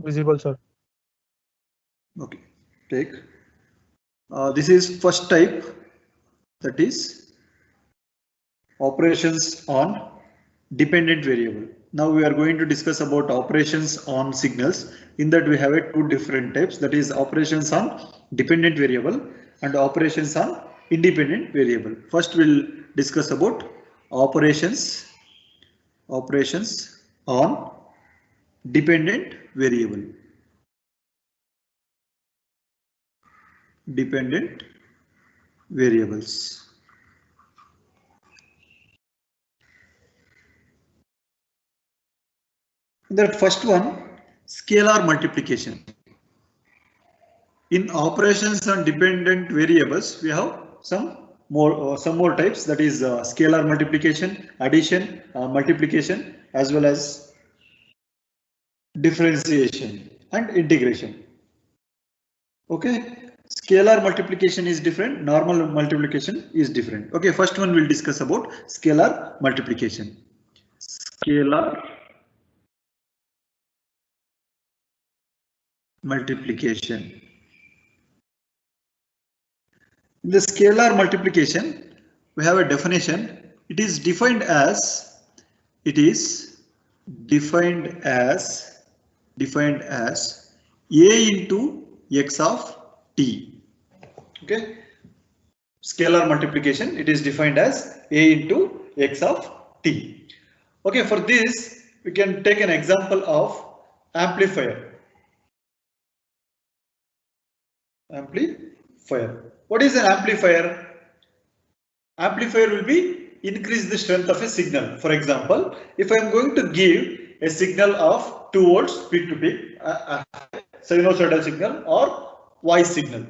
Visible, sir. Okay, take. This is first type, that is operations on dependent variable. Now we are going to discuss about operations on signals. In that we have two different types, that is operations on dependent variable and operations on independent variable. First we'll discuss about operations on dependent variable. Dependent variables. That first one, scalar multiplication. In operations on dependent variables, we have some more types, that is scalar multiplication, addition, multiplication, as well as differentiation and integration. Okay, scalar multiplication is different, normal multiplication is different. Okay, first one we'll discuss about scalar multiplication. Scalar multiplication. In the scalar multiplication, we have a definition. It is defined as a into x of t. Okay, scalar multiplication, it is defined as a into x of t. Okay, for this we can take an example of amplifier. What is an amplifier? Amplifier will be increase the strength of a signal. For example, if I am going to give a signal of 2 volts peak to peak, sinusoidal signal or voice signal.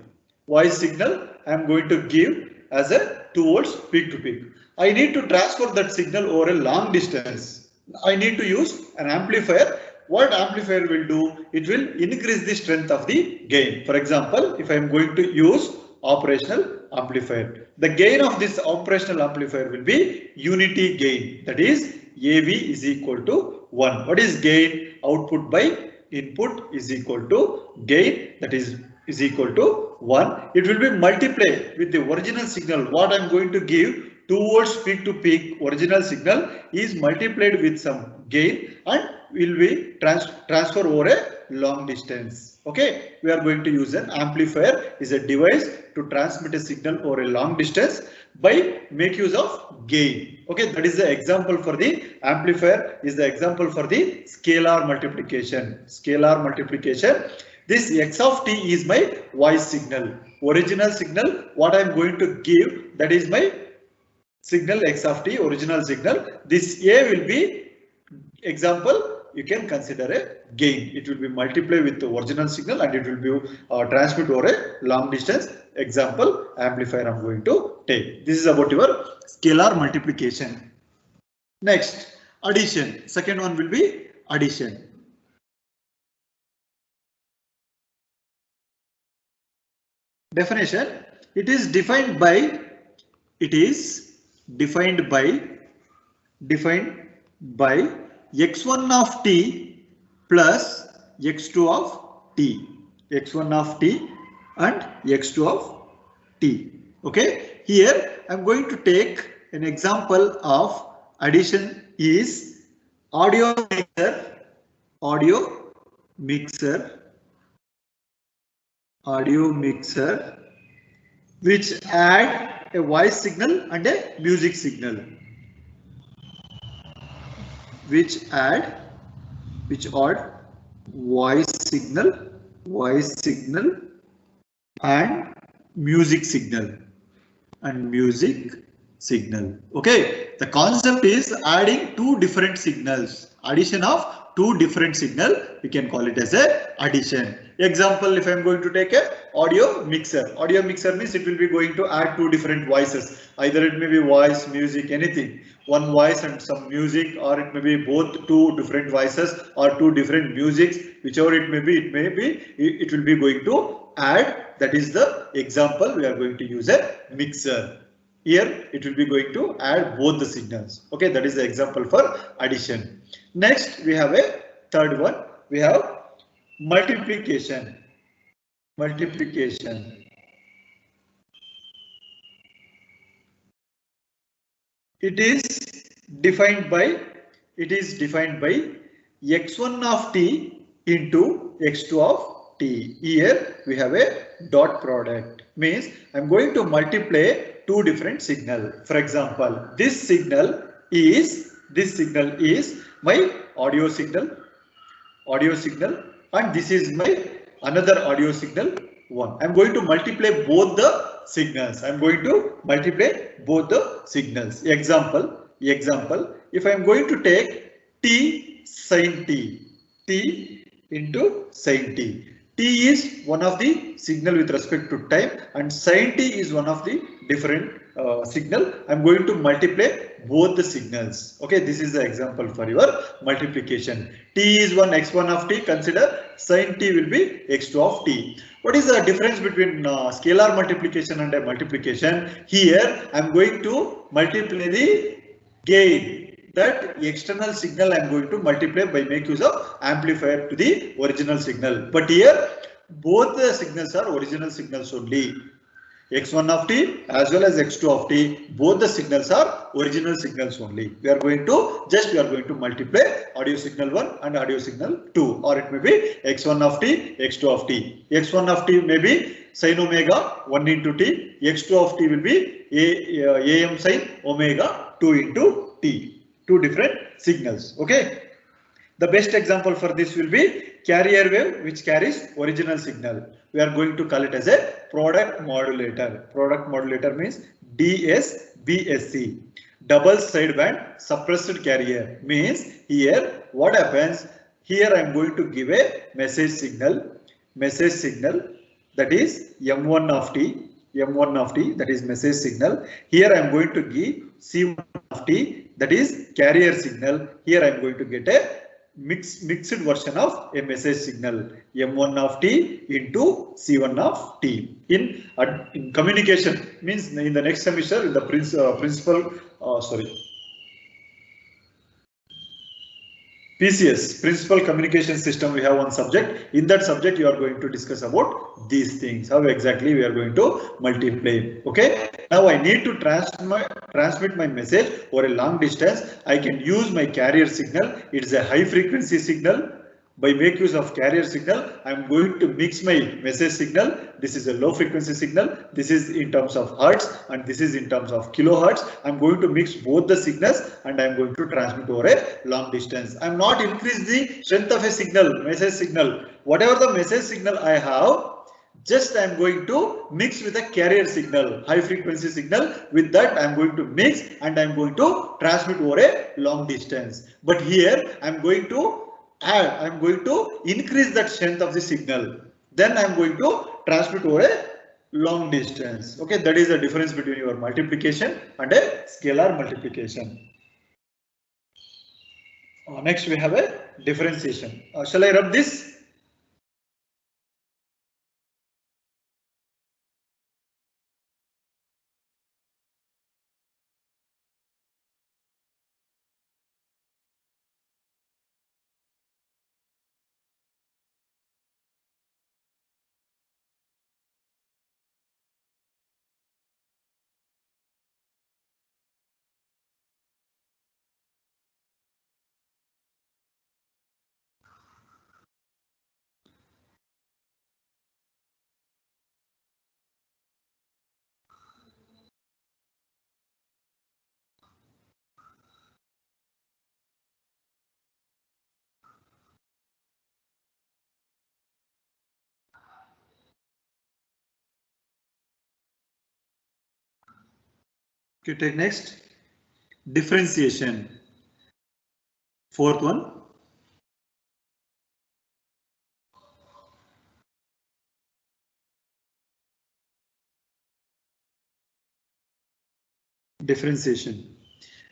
Voice signal I am going to give as a 2 volts peak to peak. I need to transfer that signal over a long distance. I need to use an amplifier. What amplifier will do? It will increase the strength of the gain. For example, if I am going to use operational amplifier, the gain of this operational amplifier will be unity gain, that is AV is equal to 1. What is gain? Output by input is equal to gain, that is equal to 1. It will be multiplied with the original signal. What I am going to give, 2 volts peak to peak original signal is multiplied with some gain and will be transfer over a long distance. Okay, we are going to use an amplifier is a device to transmit a signal over a long distance by make use of gain. Okay, that is the example for the amplifier, is the example for the scalar multiplication. Scalar multiplication. This x of t is my voice signal. Original signal, what I am going to give, that is my signal x of t, original signal. This a will be example. You can consider a gain. It will be multiplied with the original signal and it will be transmit over a long distance. Example amplifier I am going to take. This is about your scalar multiplication. Next, addition. Second one will be addition. Definition. It is defined by x1 of t plus x2 of t. x1 of t and x2 of t. Okay, here I am going to take an example of addition is audio mixer which add a voice signal and a music signal. Which add voice signal and music signal. Okay, the concept is adding two different signals. Addition of two different signal, we can call it as a addition. Example, if I am going to take a audio mixer means it will be going to add two different voices. Either it may be voice, music, anything. One voice and some music, or it may be both two different voices or two different musics, whichever it may be, it will be going to add. That is the example we are going to use a mixer. Here it will be going to add both the signals. Okay, that is the example for addition. Next we have a third one. We have multiplication. It is defined by x1 of t into x2 of t. Here we have a dot product, means I'm going to multiply two different signal. For example, this signal is my audio signal, and this is my another audio signal 1. I'm going to multiply both the signals. Example, if I'm going to take t sin t into sin t. T is one of the signal with respect to time, and sin t is one of the different signal. I'm going to multiply both the signals. Okay, this is the example for your multiplication. T is one x1 of t. Consider sin t will be x2 of t. What is the difference between scalar multiplication and a multiplication? Here I'm going to multiply the gain. That external signal I am going to multiply by make use of amplifier to the original signal. But here both the signals are original signals only. x1 of t as well as x2 of t, both the signals are original signals only. We are going to multiply audio signal 1 and audio signal 2, or it may be x1 of t, x2 of t. x1 of t may be sin omega 1 into t, x2 of t will be am sin omega 2 into t. Two different signals. Okay. The best example for this will be carrier wave which carries original signal. We are going to call it as a product modulator. Product modulator means DSBSC. Double sideband suppressed carrier means here what happens? Here I am going to give a message signal that is M1 of t. That is message signal. Here I am going to give C1 of t, that is carrier signal. Here I am going to get a mixed version of a message signal M1 of t into C1 of t. In communication means in the next semester in the PCS, Principal Communication System, we have one subject. In that subject, you are going to discuss about these things. How exactly we are going to multiply. Okay. Now I need to transmit my message over a long distance. I can use my carrier signal. It is a high frequency signal. By make use of carrier signal, I am going to mix my message signal. This is a low frequency signal. This is in terms of hertz and this is in terms of kilohertz. I am going to mix both the signals and I am going to transmit over a long distance. I am not increase the strength of a signal, message signal. Whatever the message signal I have, just I am going to mix with a carrier signal, high frequency signal. With that I am going to mix and I am going to transmit over a long distance. But here I am going to increase that strength of the signal. Then I am going to transmit over a long distance. Okay, that is the difference between your multiplication and a scalar multiplication. Next we have a differentiation. Shall I rub this? Okay, take next. Differentiation. Fourth one. Differentiation.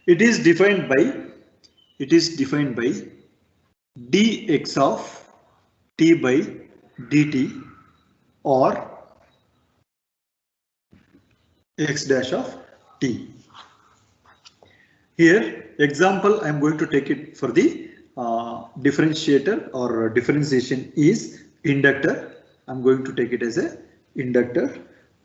It is defined by dx of t by dt or x dash of t. Here example I am going to take it for the differentiator or differentiation is inductor. I'm going to take it as a inductor.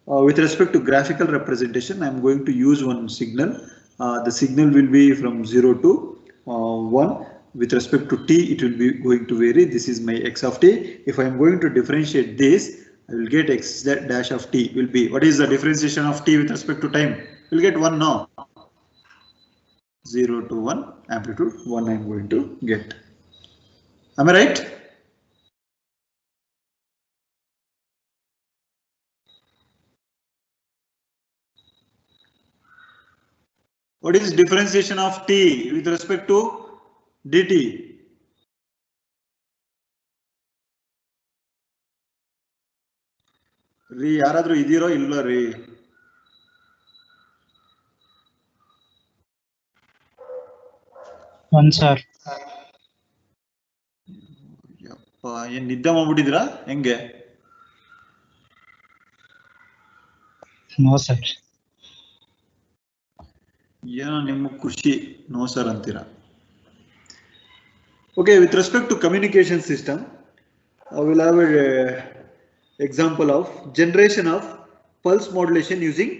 With respect to graphical representation, I'm going to use one signal. The signal will be from 0 to 1. With respect to t, it will be going to vary. This is my x of t. If I am going to differentiate this, I will get x dash of t will be, what is the differentiation of t with respect to time? We'll get 1 now. 0 to 1, amplitude 1 I am going to get. Am I right? What is differentiation of t with respect to dt? ರೀ ಯಾರಾದ್ರೂ ಇದೀರೋ ಇಲ್ಲೋ ರೀ? One sir. ಯಪ್ಪ ಏನ್ ನಿದ್ದೆ ಮಾಡ್ಬಿಟ್ಟಿದ್ರಾ ಹೆಂಗೆ? No sir. ಏನೋ ನಿಮ್ಮ ಖುಷಿ ನೋ ಸರ್ ಅಂತೀರಾ. Okay, with respect to communication system, I will have an example of generation of pulse modulation using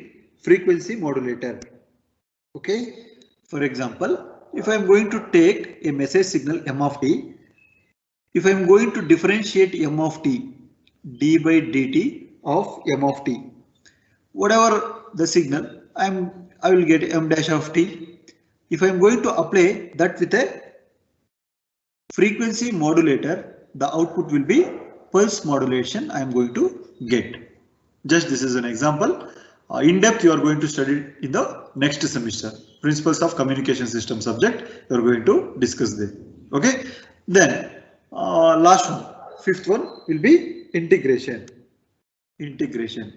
frequency modulator. Okay, for example, if I am going to take a message signal m of t, if I am going to differentiate m of t, d by dt of m of t, whatever the signal, I will get m dash of t. If I am going to apply that with a frequency modulator, the output will be pulse modulation I am going to get. Just this is an example. In depth you are going to study in the next semester. Principles of communication system subject you are going to discuss there. Okay. Then last one, fifth one will be integration. Integration.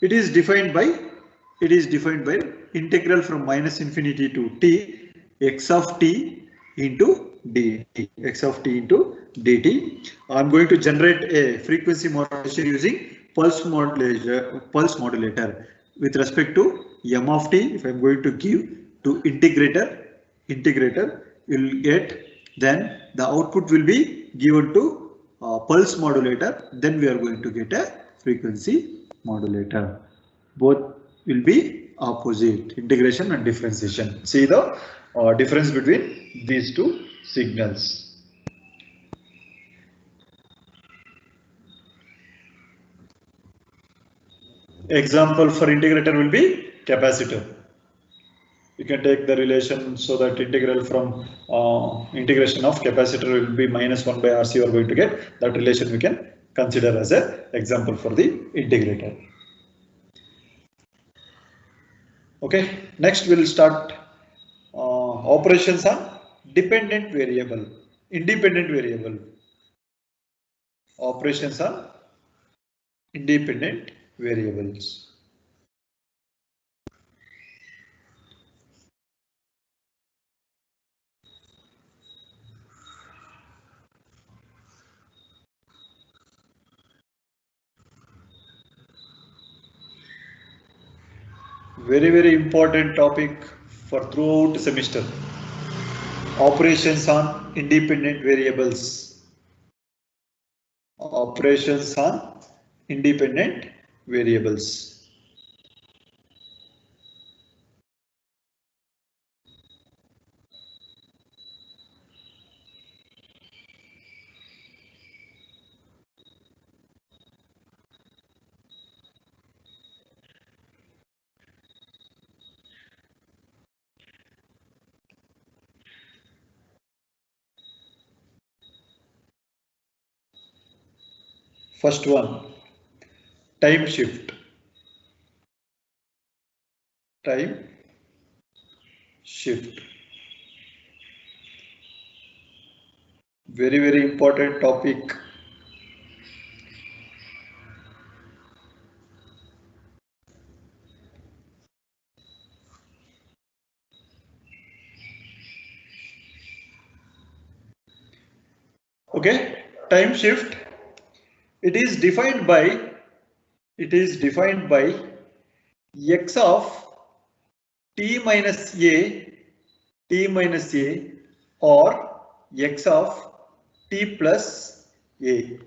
It is defined by integral from minus infinity to t x of t into dt. X of t into dt. I'm going to generate a frequency modulation using pulse modulator with respect to m of t. If I'm going to give to integrator, you'll get, then the output will be given to pulse modulator. Then we are going to get a frequency modulator. Both will be opposite, integration and differentiation. See the difference between these two signals. Example for integrator will be capacitor. You can take the relation so that integral from integration of capacitor will be minus 1 by RC you are going to get. That relation we can consider as an example for the integrator. Okay, next we will start operations on dependent variable, independent variable. Operations on independent variables. Very important topic for throughout semester. Operations on independent variables. Operations on independent variables. First one, time shift. Time shift. Very important topic. Okay, time shift. It is defined by x of t minus a or x of t plus a.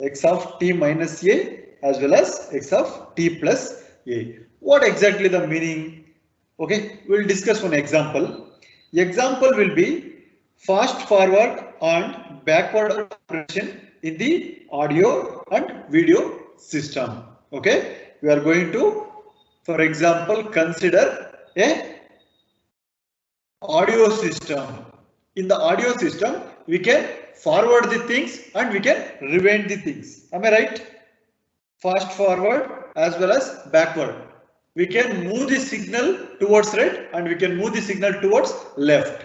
X of t minus a as well as x of t plus a. What exactly the meaning? Okay, we'll discuss one example. Example will be fast forward and backward operation in the audio and video system. Okay, we are going to, for example, consider a audio system. In the audio system, we can forward the things and we can rewind the things. Am I right? Fast forward as well as backward. We can move the signal towards right and we can move the signal towards left.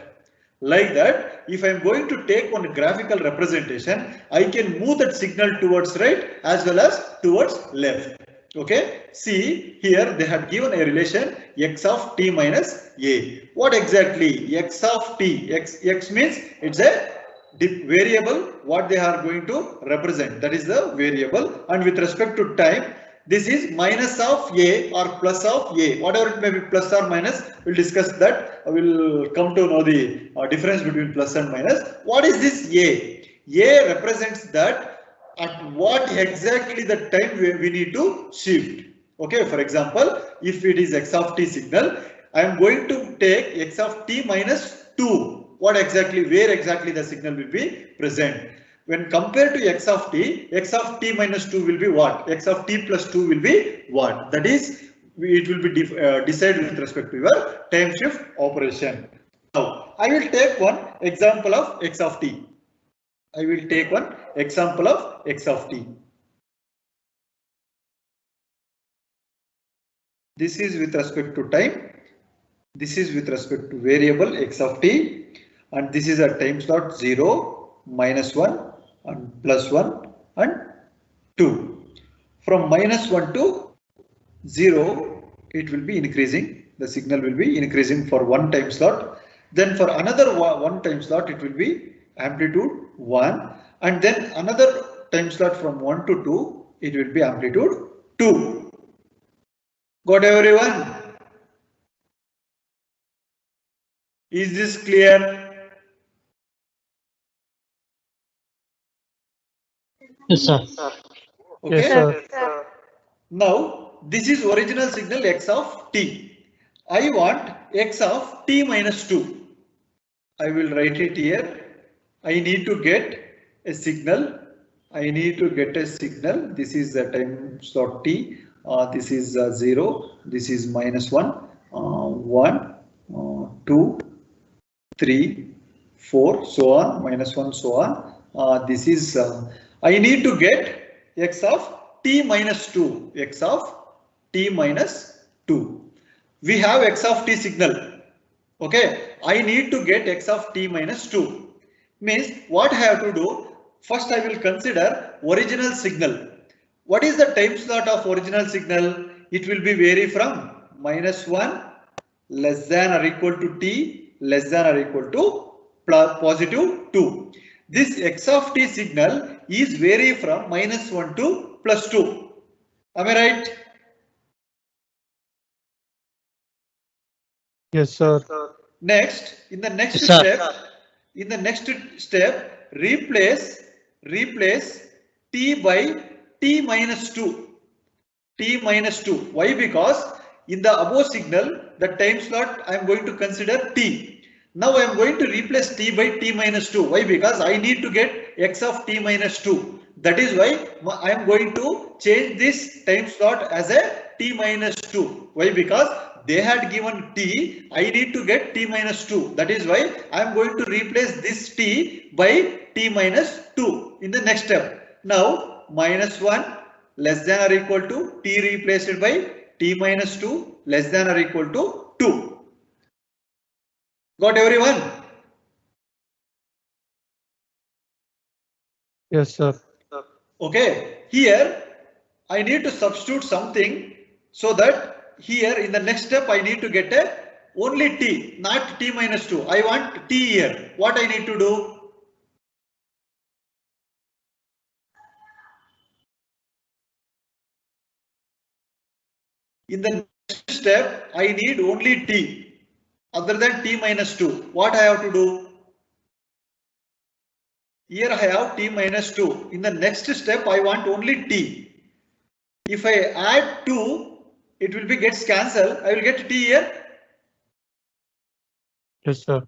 Like that, if I am going to take one graphical representation, I can move that signal towards right as well as towards left. Okay, see here they have given a relation x of t minus a. What exactly x of t? X means it's a variable what they are going to represent, that is the variable, and with respect to time this is minus of a or plus of a, whatever it may be, plus or minus, we'll discuss that. We'll come to know the difference between plus and minus. What is this a represents that at what exactly the time we need to shift. Okay, for example, if it is x of t signal, I am going to take x of t minus 2. What exactly, where exactly the signal will be present? When compared to x of t minus 2 will be what? X of t plus 2 will be what? That is, it will be decided with respect to your time shift operation. Now, I will take one example of x of t. I will take one example of x of t. This is with respect to time. This is with respect to variable x of t. And this is a time slot 0, minus 1 and plus 1 and 2. From minus 1 to 0, it will be increasing. The signal will be increasing for one time slot. Then for another one time slot, it will be amplitude 1. And then another time slot from 1 to 2, it will be amplitude 2. Got everyone? Is this clear? Yes, sir. Okay. Yes, sir. Now this is original signal x of t. I want x of t minus 2. I will write it here. I need to get a signal. I need to get a signal. This is the time slot t. This is 0. This is minus 1. 1, 2, 3, 4, so on, minus 1, so on. This is, I need to get x of t minus 2, x of t minus 2. We have x of t signal. Okay, I need to get x of t minus 2. Means what I have to do? First I will consider original signal. What is the time slot of original signal? It will be vary from minus 1 less than or equal to t less than or equal to positive 2. This x of t signal is vary from minus 1 to plus 2. Am I right? Yes, sir. Next, in the next Yes, sir. step, replace t by t minus 2. T minus 2. Why? Because in the above signal, the time slot I am going to consider t. Now I am going to replace t by t minus 2. Why? Because I need to get x of t minus 2. That is why I am going to change this time slot as a t minus 2. Why? Because they had given t, I need to get t minus 2. That is why I am going to replace this t by t minus 2 in the next step. Now minus 1 less than or equal to t replaced by t minus 2 less than or equal to 2. Got everyone? Yes, sir. Okay, here I need to substitute something so that here in the next step I need to get a only t, not t minus 2. I want t here. What I need to do? In the next step, I need only t other than t minus 2. What I have to do? Here I have t minus 2. In the next step, I want only t. If I add 2, it will be gets cancelled. I will get t here. Yes, sir.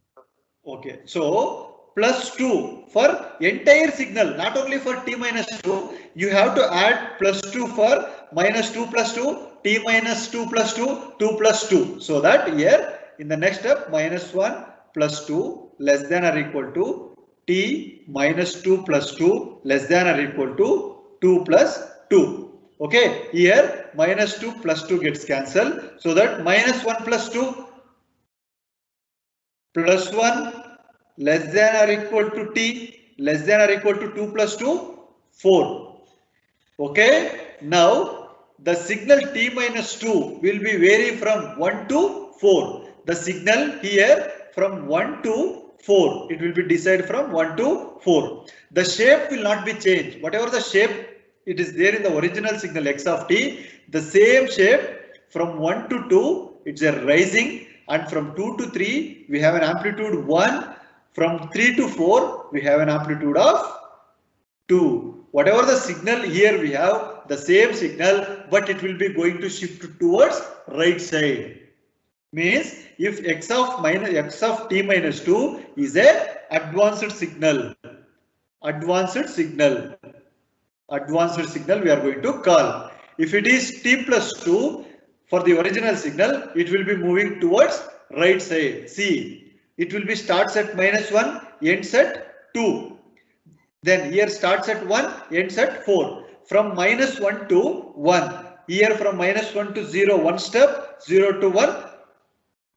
Okay, so plus 2 for entire signal, not only for t minus 2, you have to add plus 2 for minus 2 plus 2, t minus 2 plus 2, 2 plus 2. So that here in the next step, minus 1 plus 2 less than or equal to t minus 2 plus 2 less than or equal to 2 plus 2. Okay, here minus 2 plus 2 gets cancelled. So that minus 1 plus 2 plus 1 less than or equal to t less than or equal to 2 plus 2, 4. Okay, now the signal t minus 2 will be vary from 1 to 4. The signal here from 1 to 4, it will be decided from 1 to 4. The shape will not be changed. Whatever the shape it is there in the original signal x of t, the same shape from 1 to 2, it's a rising, and from 2 to 3 we have an amplitude 1, from 3 to 4 we have an amplitude of 2. Whatever the signal here we have the same signal, but it will be going to shift towards right side. Means if x of t minus 2 is a advanced signal we are going to call. If it is t plus 2 for the original signal, it will be moving towards right side. See, it will be starts at minus 1, ends at 2. Then here starts at 1, ends at 4. From minus 1 to 1. Here from minus 1 to 0, one step, 0 to 1,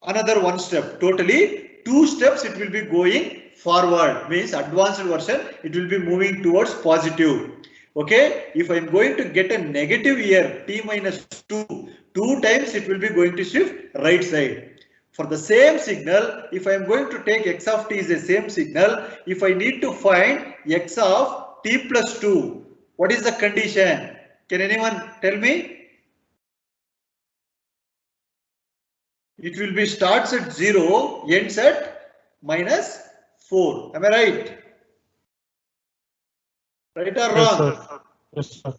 another one step. Totally 2 steps it will be going forward. Means advanced version, it will be moving towards positive. Okay, if I am going to get a negative here, t minus 2, 2 times it will be going to shift right side. For the same signal, if I am going to take x of t is the same signal, if I need to find x of t plus 2, what is the condition? Can anyone tell me? It will be starts at 0, ends at minus 4. Am I right? Right or wrong? Yes, sir.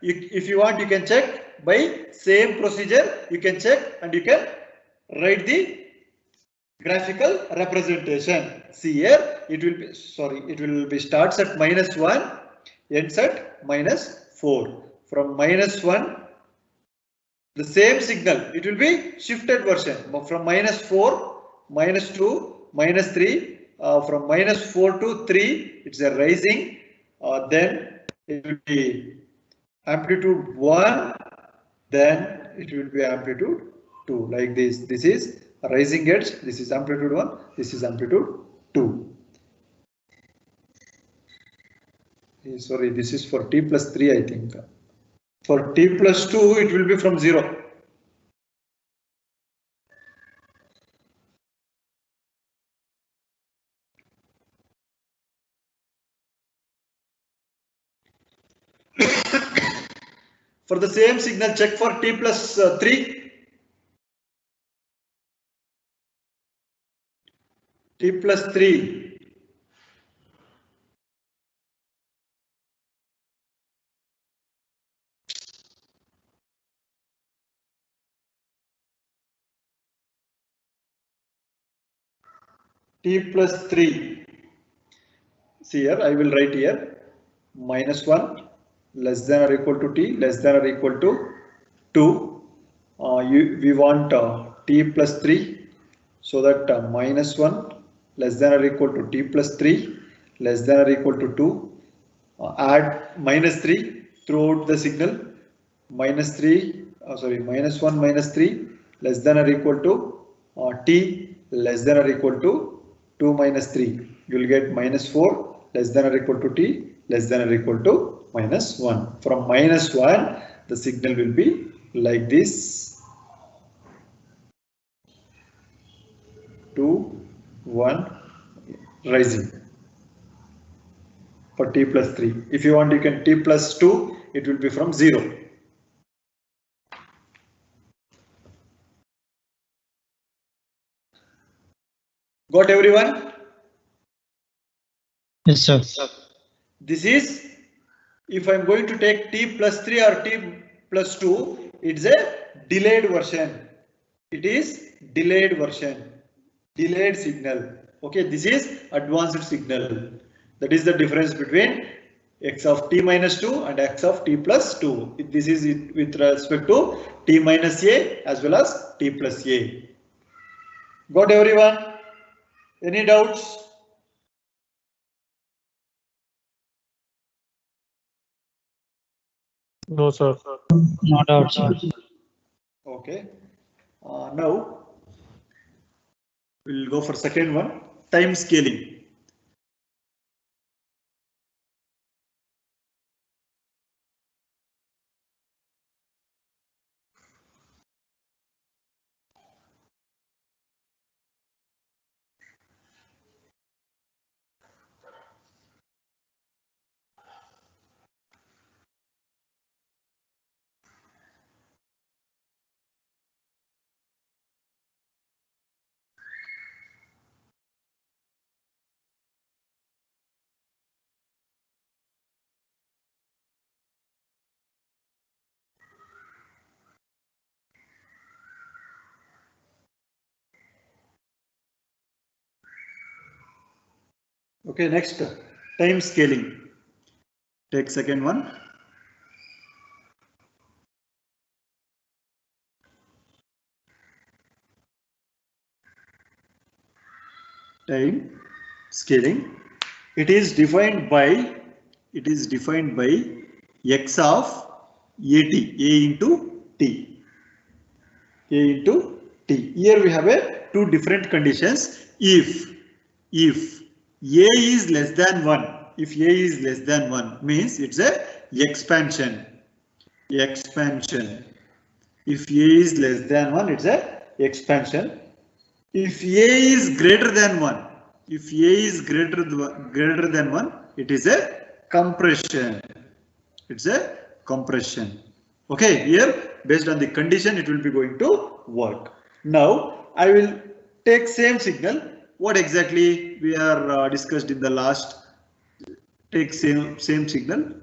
If you want, you can check by same procedure. You can check and you can write the graphical representation. See here, it will be starts at minus 1, ends at minus 4. From minus 1, the same signal, it will be shifted version. From minus 4, minus 2, minus 3. From minus 4 to 3, it's a rising. Then it will be amplitude 1, then it will be amplitude 2, like this. This is a rising edge, this is amplitude 1, this is amplitude 2. Sorry, this is for t plus 3, I think. For t plus 2, it will be from 0. For the same signal, check for t plus 3. T plus 3. T plus 3. See here, I will write here minus 1 less than or equal to t less than or equal to 2. We want t plus 3, so that minus 1 less than or equal to t plus 3 less than or equal to 2. Add minus 3 throughout the signal. Minus 1 minus 3 less than or equal to t less than or equal to 2 minus 3. You will get minus 4 less than or equal to t less than or equal to minus 1. From minus 1, the signal will be like this. 2, 1, rising for t plus 3. If you want, you can t plus 2, it will be from 0. Got everyone? Yes, sir. This is, if I'm going to take t plus 3 or t plus 2, it's a delayed version. It is delayed version, delayed signal. Okay, this is advanced signal. That is the difference between x of t minus 2 and x of t plus 2. This is it with respect to t minus a as well as t plus a. Got everyone? Any doubts? No, sir. No doubt, sir. Okay. Now we'll go for second one, time scaling. Okay, next time scaling. Take second one. Time scaling. It is defined by x of at, a into t. A into t. Here we have two different conditions. If a is less than 1, if a is less than 1 means it's a expansion. If a is less than 1, it's a expansion. If a is greater than 1, if a is greater than 1, it is a compression. It's a compression. Okay, here based on the condition it will be going to work. Now I will take same signal. What exactly we are discussed in the last? Take same signal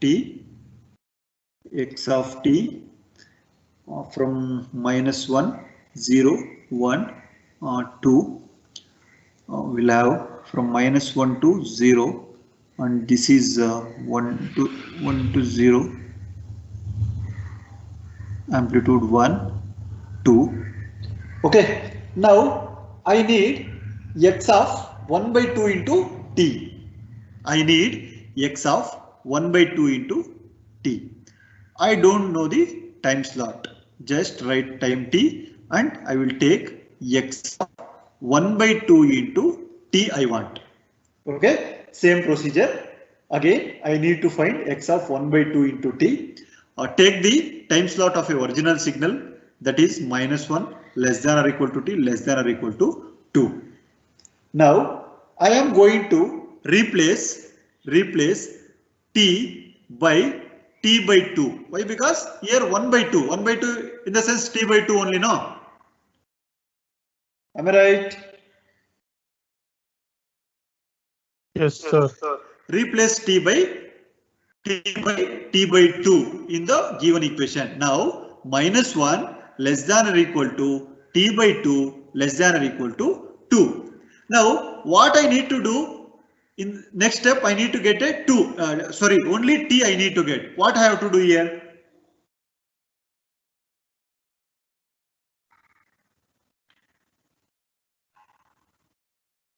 t, x of t from -1, 0, 1, 2. We'll have from -1 to 0, and this is 1 to 0. Amplitude 1, 2. Okay, now I need x of 1 by 2 into t. I need x of 1 by 2 into t. I don't know the time slot. Just write time t and I will take x of 1 by 2 into t I want. Okay, same procedure. Again, I need to find x of 1 by 2 into t. Take the time slot of a original signal, that is -1, less than or equal to t, less than or equal to 2. Now I am going to replace t by 2. Why? Because here 1 by 2 in the sense t by 2 only, no? Am I right? Yes, sir. Replace t by 2 in the given equation. Now -1 less than or equal to t by 2 less than or equal to 2. Now what I need to do in next step, I need to get a 2. Only t I need to get. What I have to do here?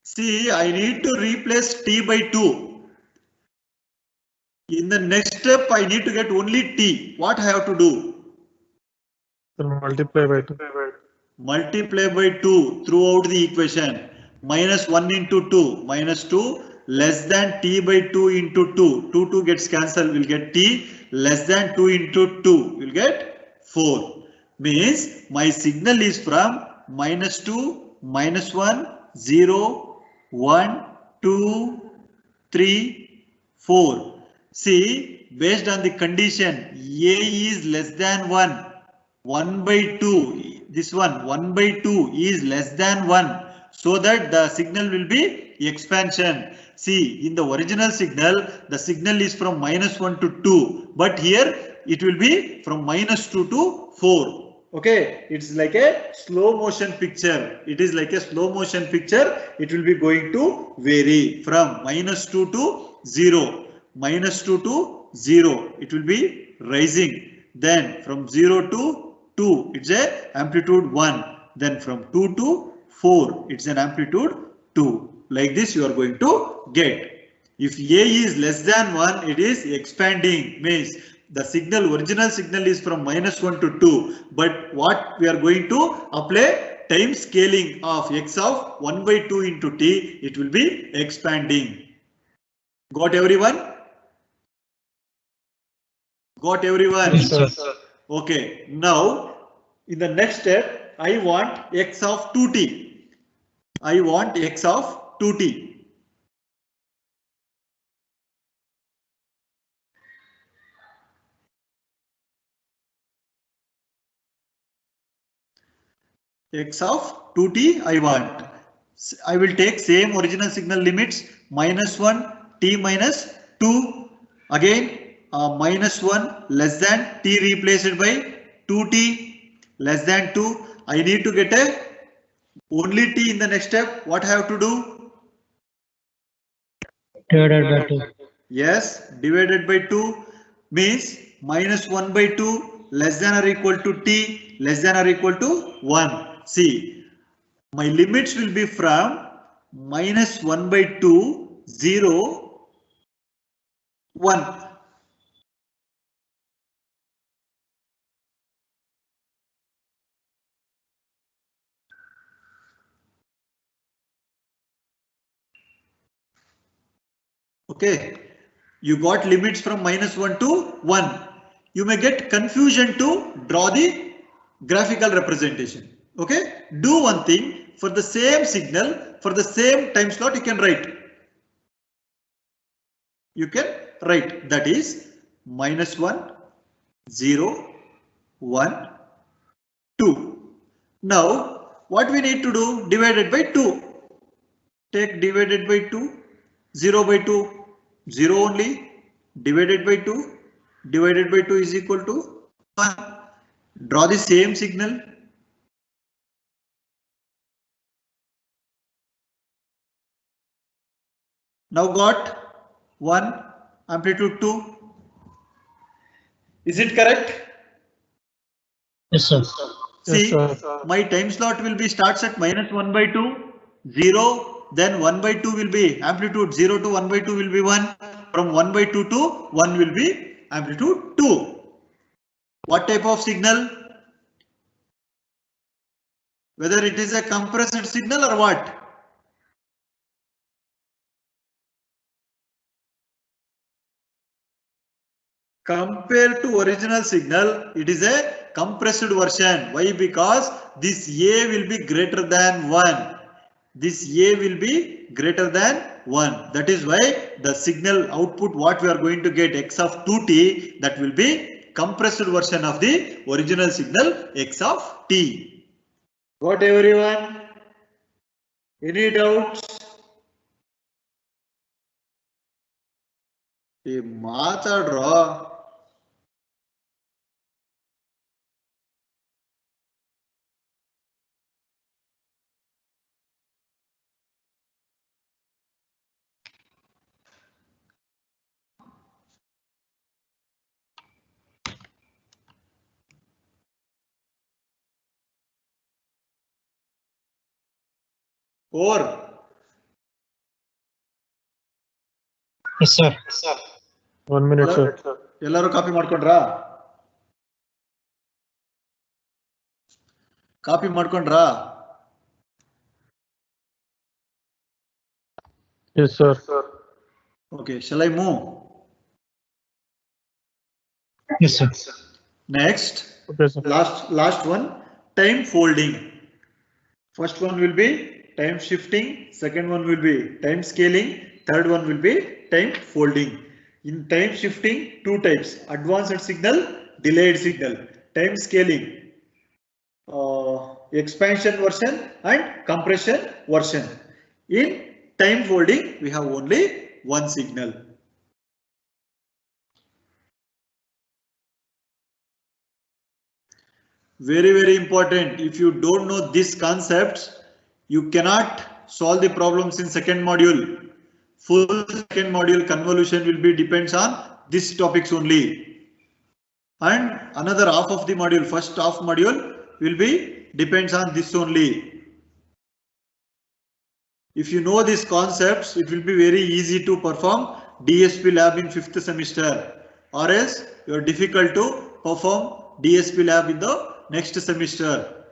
See, I need to replace t by 2. In the next step, I need to get only t. What I have to do? Multiply by 2. Multiply by 2 throughout the equation. -1 into 2, -2 less than t by 2 into 2. 2 gets cancelled, we'll get t less than 2 into 2, we'll get 4. Means my signal is from -2, -1, 0, 1, 2, 3, 4. See, based on the condition a is less than 1, 1 by 2, this one 1 by 2 is less than 1. so that the signal will be expansion. See, in the original signal, the signal is from -1 to 2, but here it will be from -2 to 4. Okay, it's like a slow motion picture. It is like a slow motion picture. It will be going to vary from -2 to 0, -2 to 0. It will be rising. Then from 0 to 2, it's a amplitude 1. Then from 2 to 4, it's an amplitude 2. Like this you are going to get. If A is less than 1, it is expanding, means the signal, original signal is from -1 to 2, but what we are going to apply time scaling of x of 1 by 2 into t, it will be expanding. Got everyone? Got everyone? Yes, sir. Okay, now in the next step, I want x of 2t. I want x of 2t. X of 2t I want. I will take same original signal limits, -1 t minus 2, again -1 less than t replaced by 2t less than 2. I need to get a only t in the next step. What I have to do? Divided by 2. Yes, divided by 2 means -1 by 2 less than or equal to t less than or equal to 1. See, my limits will be from -1 by 2, 0, 1. Okay, you got limits from -1 to 1. You may get confusion to draw the graphical representation. Okay, do one thing, for the same signal, for the same time slot, you can write. You can write, that is -1, 0, 1, 2. Now, what we need to do? Divided by 2. Take divided by 2, 0 by 2, 0 only, divided by 2, divided by 2 is equal to 1. Draw the same signal. Now got 1, amplitude 2. Is it correct? Yes, sir. See, Yes, sir. my time slot will be starts at -1 by 2, 0, then 1 by 2 will be amplitude 0 to 1 by 2 will be 1. From 1 by 2 to 1 will be amplitude 2. What type of signal? Whether it is a compressed signal or what? Compared to original signal, it is a compressed version. Why? Because this A will be greater than 1. This A will be greater than 1. That is why the signal output what we are going to get x of 2t, that will be compressed version of the original signal x of t. Got everyone? Any doubts? Matadra. Or Yes, sir. 1 minute, sir. ಎಲ್ಲರೂ copy ಮಾಡ್ಕೊಂಡ್ರಾ? Copy ಮಾಡ್ಕೊಂಡ್ರಾ? Yes, sir. Okay, shall I move? Yes, sir. Next, Okay, sir. last one, time folding. First one will be time shifting, second one will be time scaling, third one will be time folding. In time shifting, two types: advanced signal, delayed signal. Time scaling, expansion version and compression version. In time folding, we have only one signal. Very, very important. If you don't know these concepts, you cannot solve the problems in second module. Full second module convolution will be depends on these topics only. And another half of the module, first half module will be depends on this only. If you know these concepts, it will be very easy to perform DSP lab in 5th semester, or else you are difficult to perform DSP lab in the next semester.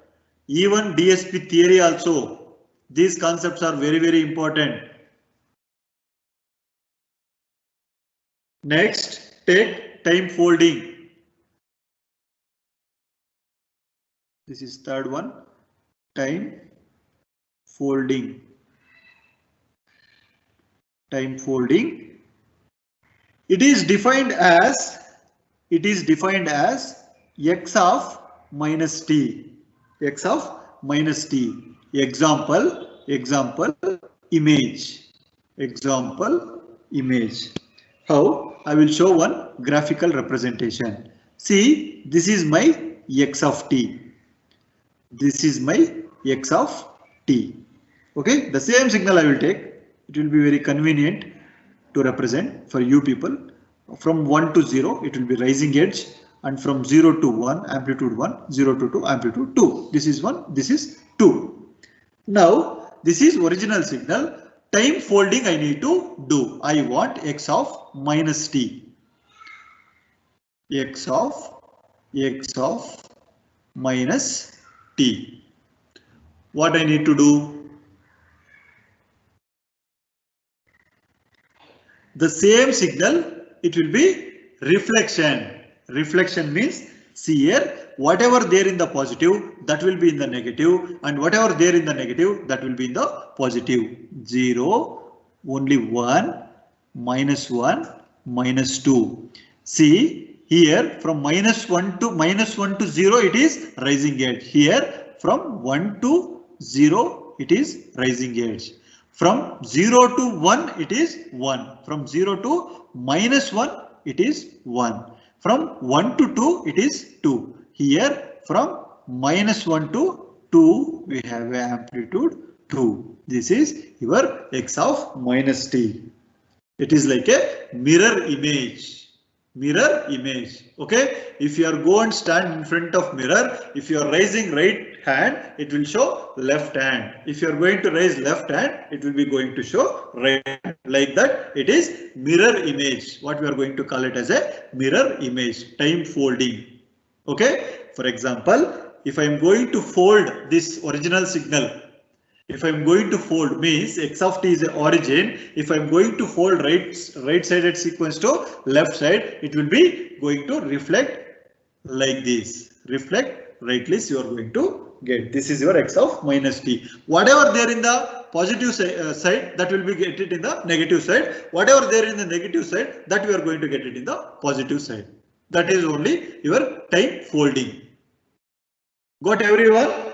Even DSP theory also, these concepts are very, very important. Next, take time folding. This is third one, time folding. Time folding. It is defined as x of minus t. X of minus t. Example, image. Example, image. How? I will show one graphical representation. See, this is my x of t. This is my x of t. Okay, the same signal I will take. It will be very convenient to represent for you people. From 1 to 0, it will be rising edge, and from 0 to 1, amplitude 1, 0 to 2, amplitude 2. This is 1, this is 2. Now, this is original signal. Time folding I need to do. I want x of minus t. X of minus t. What I need to do? The same signal, it will be reflection. Reflection means, see here, whatever there in the positive, that will be in the negative, and whatever there in the negative, that will be in the positive. 0, only 1, minus 2. See here, from minus 1 to 0, it is rising edge. Here, from 1 to 0, it is rising edge. From 0 to 1, it is 1. From 0 to minus 1, it is 1. From 1 to 2, it is 2. Here, from minus 1 to 2, we have an amplitude 2. This is your x of minus t. It is like a mirror image. Mirror image. Okay. If you are go and stand in front of mirror, if you are raising right hand, it will show left hand. If you are going to raise left hand, it will be going to show right hand. Like that, it is mirror image. What we are going to call it as a mirror image. Time folding. Okay. For example, if I am going to fold this original signal, if I am going to fold means x of t is the origin. If I am going to fold right sided sequence to left side, it will be going to reflect like this. Reflect rightly, you are going to get. This is your x of minus t. Whatever there in the positive side, that will be get it in the negative side. Whatever there in the negative side, that we are going to get it in the positive side. That is only your time folding. Got everyone?